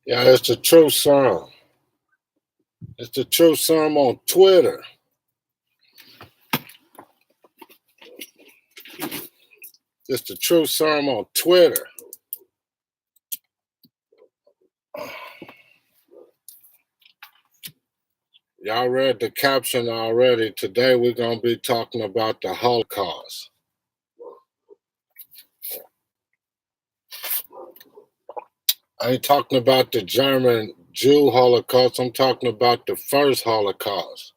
Yeah, it's the True Serum. It's the True Serum on Twitter. It's the True Serum on Twitter. Y'all read the caption already. Today we're going to be talking about the Holocaust. I ain't talking about the German Jew Holocaust. I'm talking about the first Holocaust.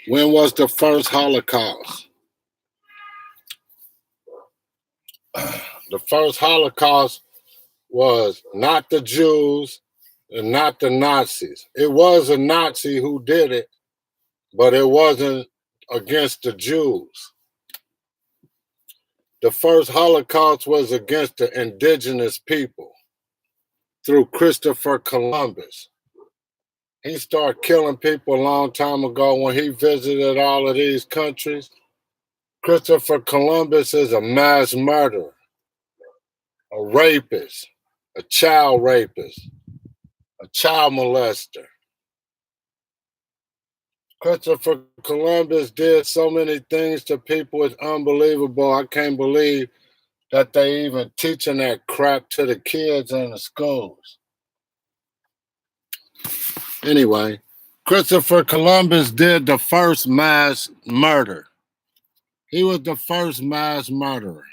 When was the first Holocaust? The first Holocaust was not the Jews and not the Nazis. It was a Nazi who did it, but it wasn't against the Jews. The first Holocaust was against the indigenous people through Christopher Columbus. He started killing people a long time ago when he visited all of these countries. Christopher Columbus is a mass murderer, a rapist, a child rapist, a child molester. Christopher Columbus did so many things to people, it's unbelievable. I can't believe that they even teaching that crap to the kids in the schools. Anyway, Christopher Columbus did the first mass murder. He was the first mass murderer.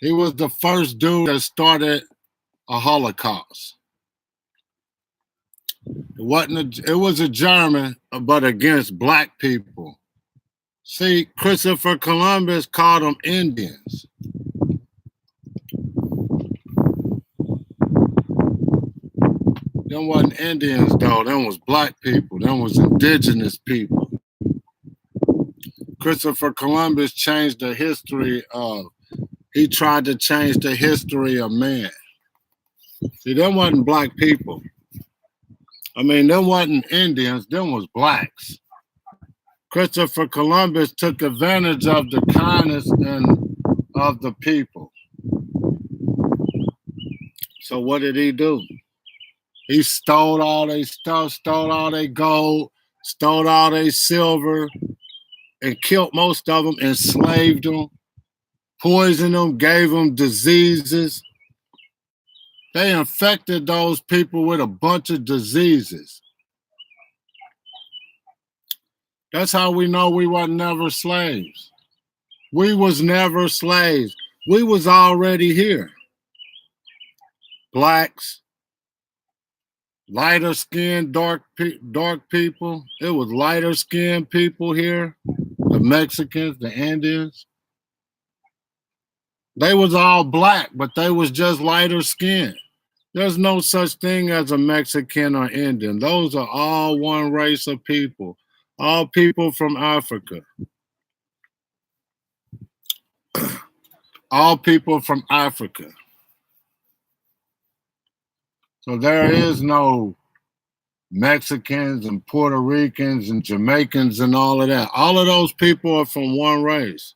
He was the first dude that started a Holocaust. It was a German, but against black people. See, Christopher Columbus called them Indians. Them wasn't Indians though, them was black people, them was indigenous people. Christopher Columbus changed the history of, he tried to change the history of man. See, them wasn't black people. I mean, them wasn't Indians, them was blacks. Christopher Columbus took advantage of the kindness and of the people. So what did he do? He stole all their stuff, stole all their gold, stole all their silver, and killed most of them, enslaved them, poisoned them, gave them diseases. They infected those people with a bunch of diseases. That's how we know we were never slaves. We was never slaves. We was already here. Blacks, lighter skinned, dark people. It was lighter skinned people here. The Mexicans, the Indians. They was all black, but they was just lighter skinned. There's no such thing as a Mexican or Indian. Those are all one race of people. All people from Africa. All people from Africa. So there is no Mexicans and Puerto Ricans and Jamaicans and all of that. All of those people are from one race.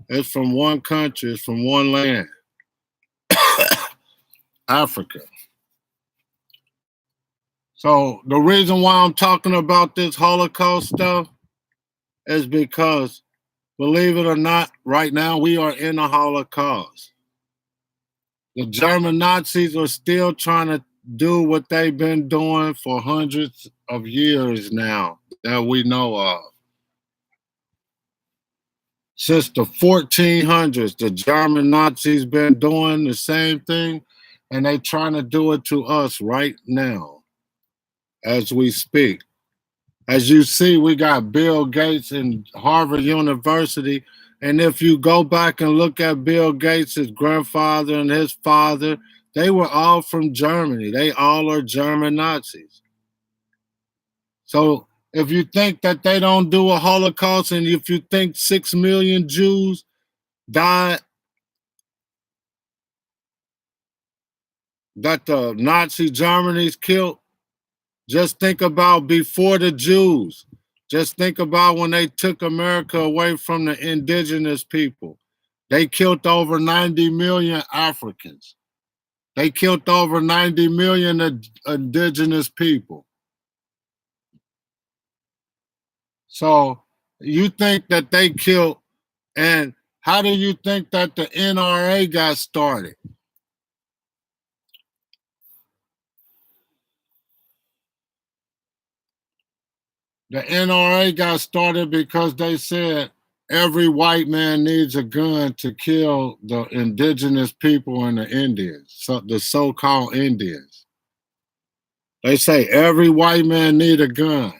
It's from one country. It's from one land. Africa. So the reason why I'm talking about this Holocaust stuff is because, believe it or not, right now we are in a Holocaust. The German Nazis are still trying to do what they've been doing for hundreds of years now that we know of. Since the 1400s, the German Nazis been doing the same thing, and they trying to do it to us right now as we speak. As you see, we got Bill Gates in Harvard University, and if you go back and look at Bill Gates' grandfather and his father, they were all from Germany. They all are German Nazis. So if you think that they don't do a Holocaust, and if you think 6 million Jews died, that the Nazi Germany's killed, just think about before the Jews. Just think about when they took America away from the indigenous people. They killed over 90 million Africans. They killed over 90 million indigenous people. So you think that they killed, and how do you think that the NRA got started? The NRA got started because they said every white man needs a gun to kill the indigenous people and the Indians, so the so-called Indians. They say every white man need a gun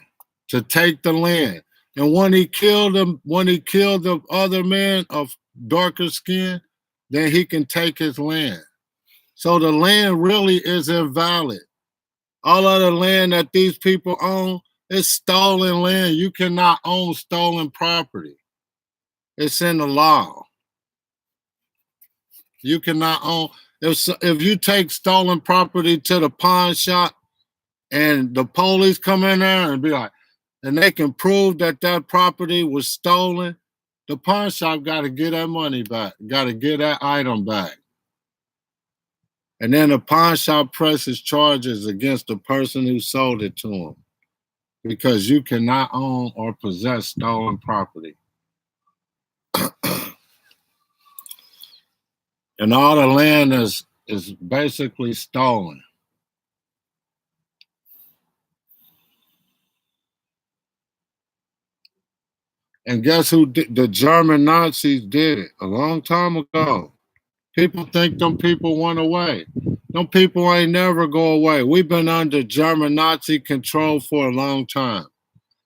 to take the land. And when he killed them, when he killed the other man of darker skin, then he can take his land. So the land really is invalid. All of the land that these people own is stolen land. You cannot own stolen property. It's in the law. You cannot own. If you take stolen property to the pawn shop and the police come in there and be like, and they can prove that that property was stolen, the pawn shop got to get that money back, got to get that item back. And then the pawn shop presses charges against the person who sold it to them because you cannot own or possess stolen property. And all the land is basically stolen. And guess who did? The German Nazis did it a long time ago. People think them people went away. Them people ain't never go away. We've been under German Nazi control for a long time.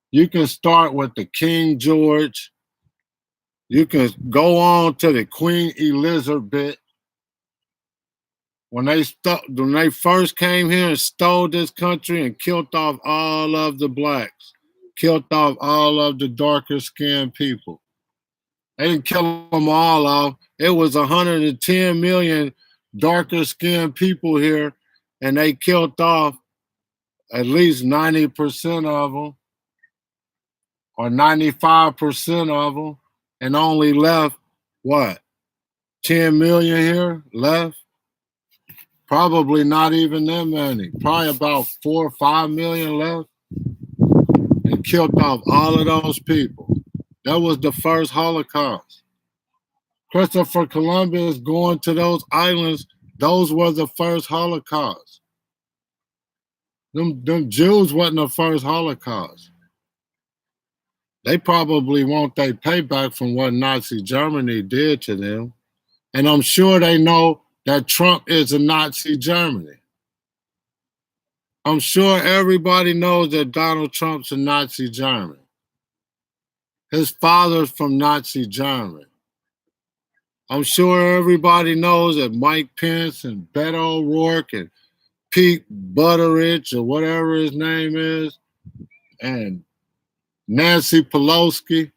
You can start with the King George. You can go on to the Queen Elizabeth. When they first came here and stole this country and killed off all of the blacks, killed off all of the darker skinned people. They didn't kill them all off. It was 110 million darker skinned people here, and they killed off at least 90% of them or 95% of them, and only left what? 10 million here left? Probably not even that many. Probably about 4 or 5 million left, and killed off all of those people. That was the first Holocaust. Christopher Columbus going to those islands, those were the first Holocaust. Them Jews wasn't the first Holocaust. They probably want their payback from what Nazi Germany did to them. And I'm sure they know that Trump is a Nazi Germany. I'm sure everybody knows that Donald Trump's a Nazi German. His father's from Nazi Germany. I'm sure everybody knows that Mike Pence and Beto O'Rourke and Pete Buttigieg or whatever his name is, and Nancy Pelosi.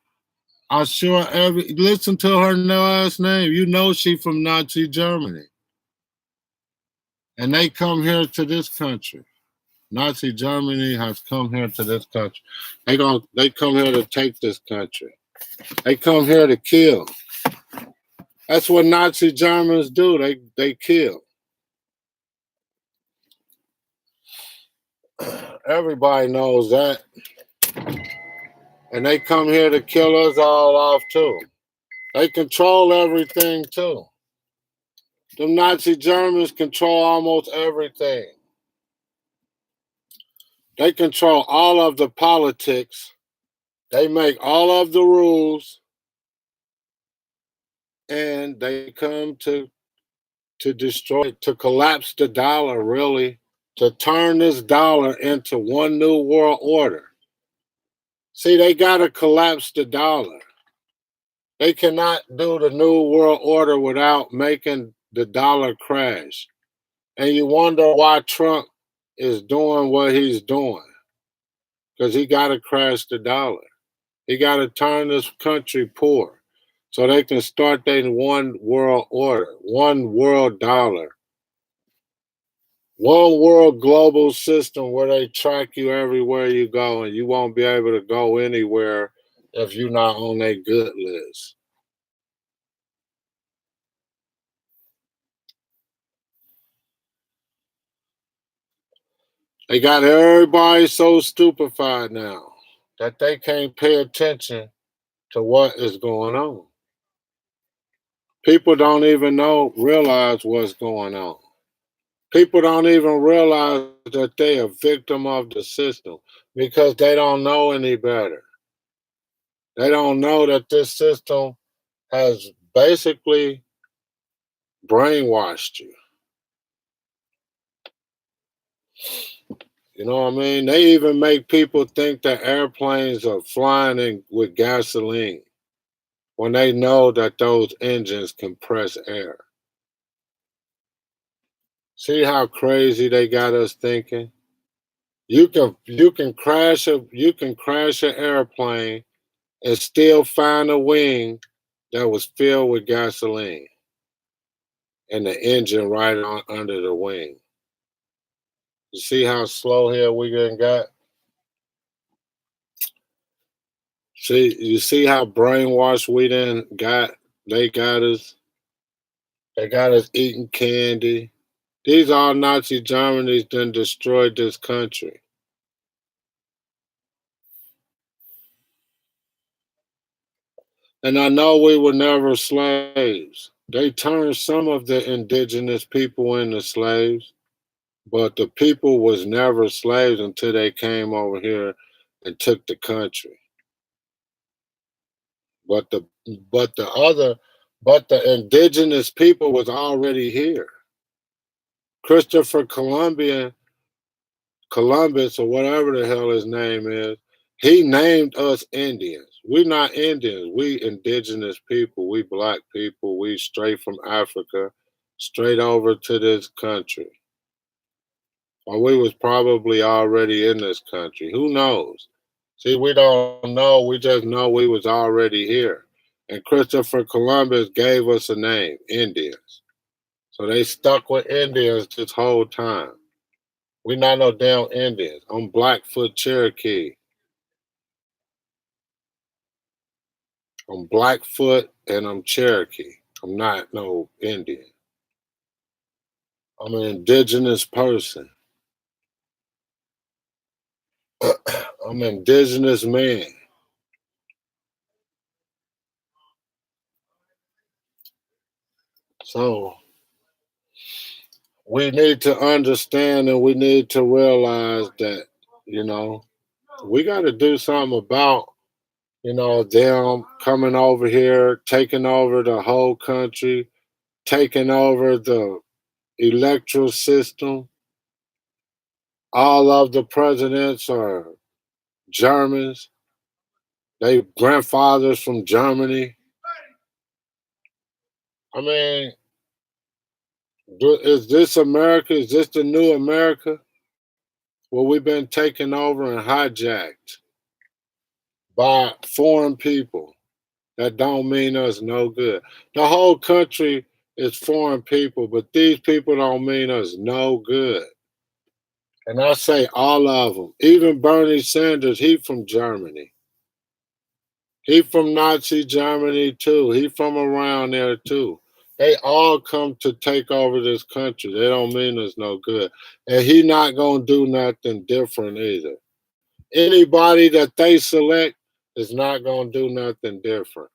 I'm sure listen to her last name. You know she from Nazi Germany. And they come here to this country. Nazi Germany has come here to this country. They come here to take this country. They come here to kill. That's what Nazi Germans do. They kill. Everybody knows that. And they come here to kill us all off too. They control everything too. The Nazi Germans control almost everything. They control all of the politics. They make all of the rules. And they come to destroy, to collapse the dollar, really, to turn this dollar into one new world order. See, they got to collapse the dollar. They cannot do the new world order without making the dollar crash. And you wonder why Trump is doing what he's doing. Because he got to crash the dollar. He got to turn this country poor so they can start their one world order, one world dollar, one world global system where they track you everywhere you go and you won't be able to go anywhere if you're not on their good list. They got everybody so stupefied now that they can't pay attention to what is going on. People don't even realize what's going on. People don't even realize that they are victim of the system because they don't know any better. They don't know that this system has basically brainwashed you. You know what I mean? They even make people think that airplanes are flying with gasoline when they know that those engines compress air. See how crazy they got us thinking? You can crash an airplane and still find a wing that was filled with gasoline and the engine right on under the wing. You see how slow here we done got? See, you see how brainwashed we done got? They got us. They got us eating candy. These all Nazi Germany's done destroyed this country. And I know we were never slaves. They turned some of the indigenous people into slaves, but the people was never slaves until they came over here and took the country. But the but the other but the indigenous people was already here. Christopher Columbus or whatever the hell his name is, he named us Indians. We're not Indians. We indigenous people. We black people. We straight from Africa, straight over to this country. Or we was probably already in this country. Who knows? See, we don't know. We just know we was already here. And Christopher Columbus gave us a name, Indians. So they stuck with Indians this whole time. We not no damn Indians. I'm Blackfoot Cherokee. I'm Blackfoot and I'm Cherokee. I'm not no Indian. I'm an indigenous person. I'm an indigenous man. So we need to understand and we need to realize that, you know, we got to do something about, them coming over here, taking over the whole country, taking over the electoral system. All of the presidents are Germans. They grandfathers from Germany. I mean, is this America? Is this the new America? Well, we've been taken over and hijacked by foreign people that don't mean us no good. The whole country is foreign people, but these people don't mean us no good. And I say all of them. Even Bernie Sanders, he from Germany. He from Nazi Germany too. He from around there too. They all come to take over this country. They don't mean us no good. And he not gonna do nothing different either. Anybody that they select is not gonna do nothing different.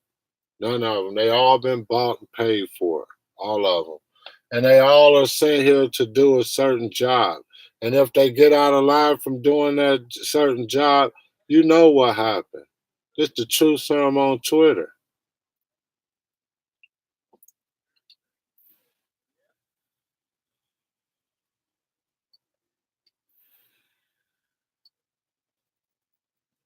None of them. They all been bought and paid for. All of them. And they all are sent here to do a certain job. And if they get out of line from doing that certain job, you know what happened. It's the truth serum on Twitter.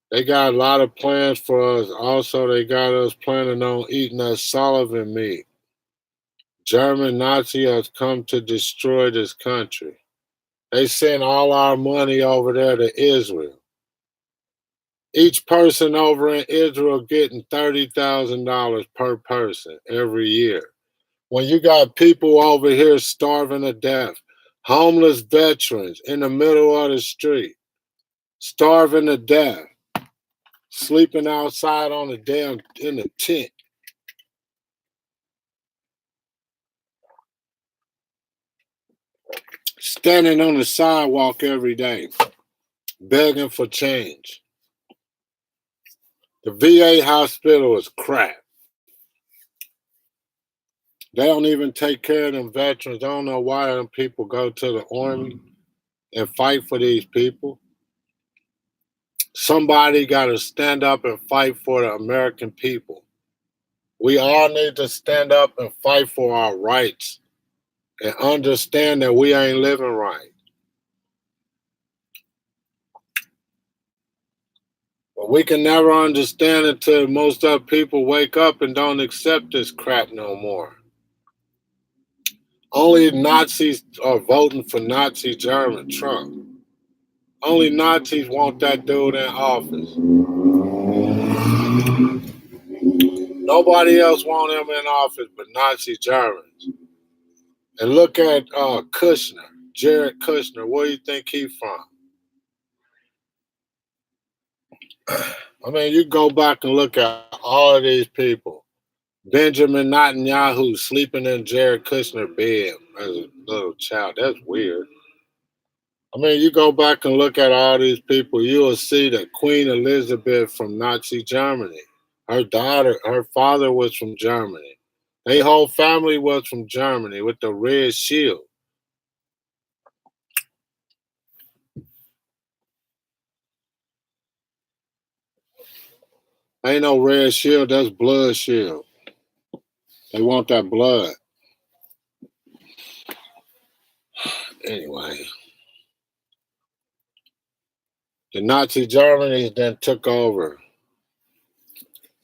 They got a lot of plans for us. Also, they got us planning on eating that Sullivan meat. German Nazi has come to destroy this country. They send all our money over there to Israel. Each person over in Israel getting $30,000 per person every year. When you got people over here starving to death, homeless veterans in the middle of the street, starving to death, sleeping outside on the damn in the tent. standing on the sidewalk every day, begging for change. The VA hospital is crap. They don't even take care of them veterans. I don't know why them people go to the army and fight for these people. Somebody got to stand up and fight for the American people. We all need to stand up and fight for our rights and understand that we ain't living right. But we can never understand until most of people wake up and don't accept this crap no more. Only Nazis are voting for Nazi German Trump. Only Nazis want that dude in office. Nobody else want him in office but Nazi Germans. And look at Kushner, Jared Kushner. Where do you think he from? I mean, you go back and look at all of these people. Benjamin Netanyahu sleeping in Jared Kushner bed as a little child. That's weird. I mean, you go back and look at all these people, you will see that Queen Elizabeth from Nazi Germany. Her father was from Germany. Their whole family was from Germany with the red shield. Ain't no red shield, that's blood shield. They want that blood. Anyway, the Nazi Germany then took over.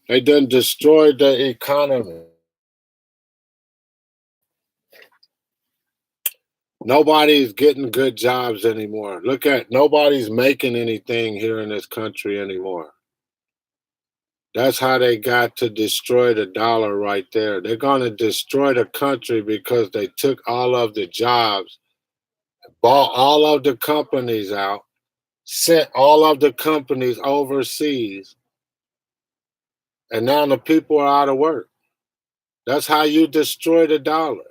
They done destroyed the economy. Nobody's getting good jobs anymore. Nobody's making anything here in this country anymore. That's how they got to destroy the dollar right there. They're going to destroy the country because they took all of the jobs, bought all of the companies out, sent all of the companies overseas, and now the people are out of work. That's how you destroy the dollar.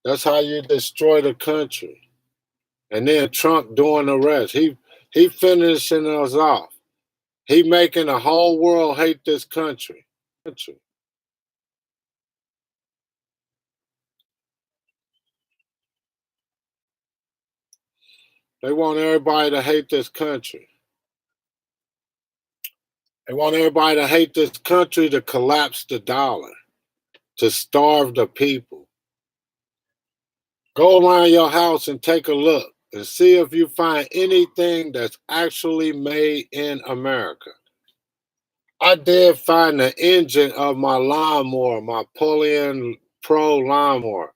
That's how you destroy the country. And then Trump doing the rest. He finishing us off. He making the whole world hate this country. They want everybody to hate this country. They want everybody to hate this country to collapse the dollar, to starve the people. Go around your house and take a look and see if you find anything that's actually made in America. I did find the engine of my lawnmower, my Polian Pro lawnmower.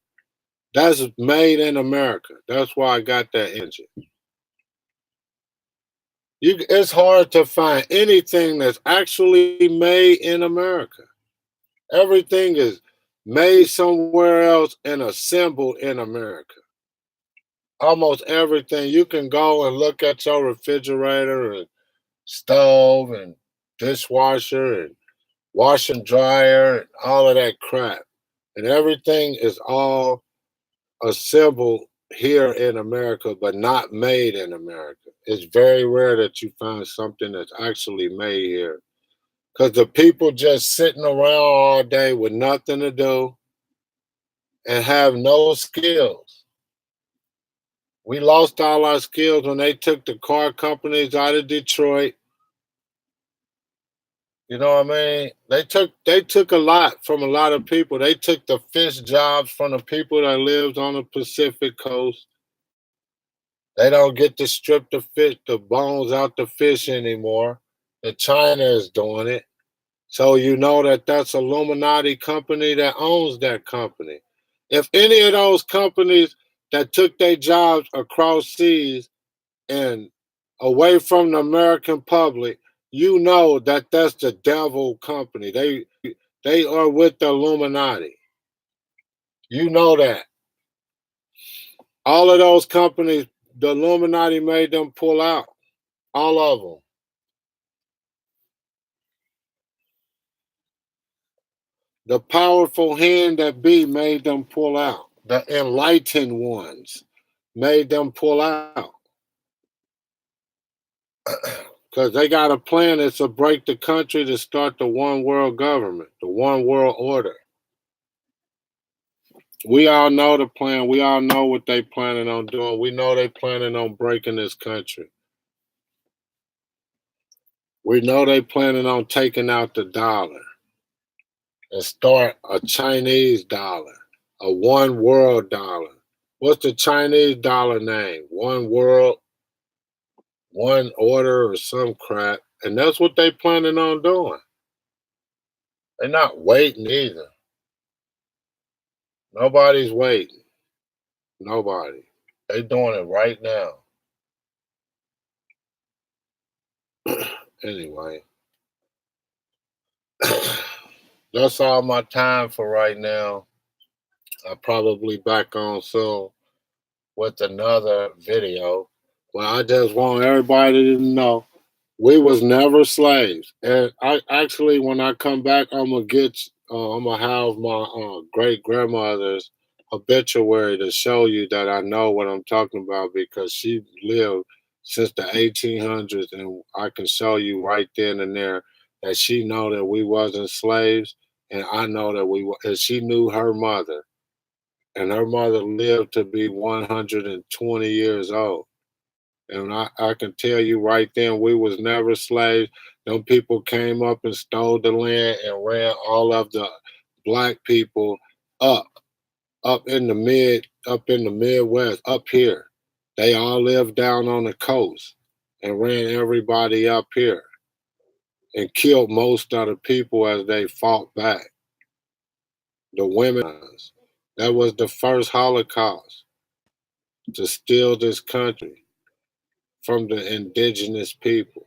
That's made in America. That's why I got that engine. It's hard to find anything that's actually made in America. Everything is made somewhere else and assembled in America. Almost everything. You can go and look at your refrigerator and stove and dishwasher and wash and dryer and all of that crap. And everything is all assembled here in America, but not made in America. It's very rare that you find something that's actually made here. Because the people just sitting around all day with nothing to do and have no skills. We lost all our skills when they took the car companies out of Detroit. You know what I mean? They took a lot from a lot of people. They took the fish jobs from the people that lived on the Pacific coast. They don't get to strip the bones out the fish anymore. The China is doing it. So you know that that's Illuminati company that owns that company. If any of those companies that took their jobs across seas and away from the American public, you know that that's the devil company. They are with the Illuminati. You know that. All of those companies, the Illuminati made them pull out. All of them. The powerful hand that be made them pull out. The enlightened ones made them pull out because they got a plan that's to break the country to start the one world government, the one world order. We all know the plan. We all know what they planning on doing. We know they planning on breaking this country. We know they planning on taking out the dollar and start a Chinese dollar, a one world dollar. What's the Chinese dollar name? One world, one order, or some crap. And that's what they planning on doing. They're not waiting either. Nobody's waiting. Nobody. They doing it right now. Anyway, that's all my time for right now. I'll probably back on soon with another video. Well, I just want everybody to know we was never slaves. And I actually, when I come back, I'm gonna have my great grandmother's obituary to show you that I know what I'm talking about because she lived since the 1800s, and I can show you right then and there that she know that we wasn't slaves, and I know that and she knew her mother, and her mother lived to be 120 years old. And I can tell you right then, we was never slaves. Them people came up and stole the land and ran all of the black people up, up in the Midwest, up here. They all lived down on the coast and ran everybody up here and killed most of the people as they fought back. The women. That was the first Holocaust to steal this country from the indigenous people.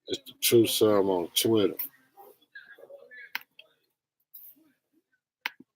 It's the True Serum on Twitter.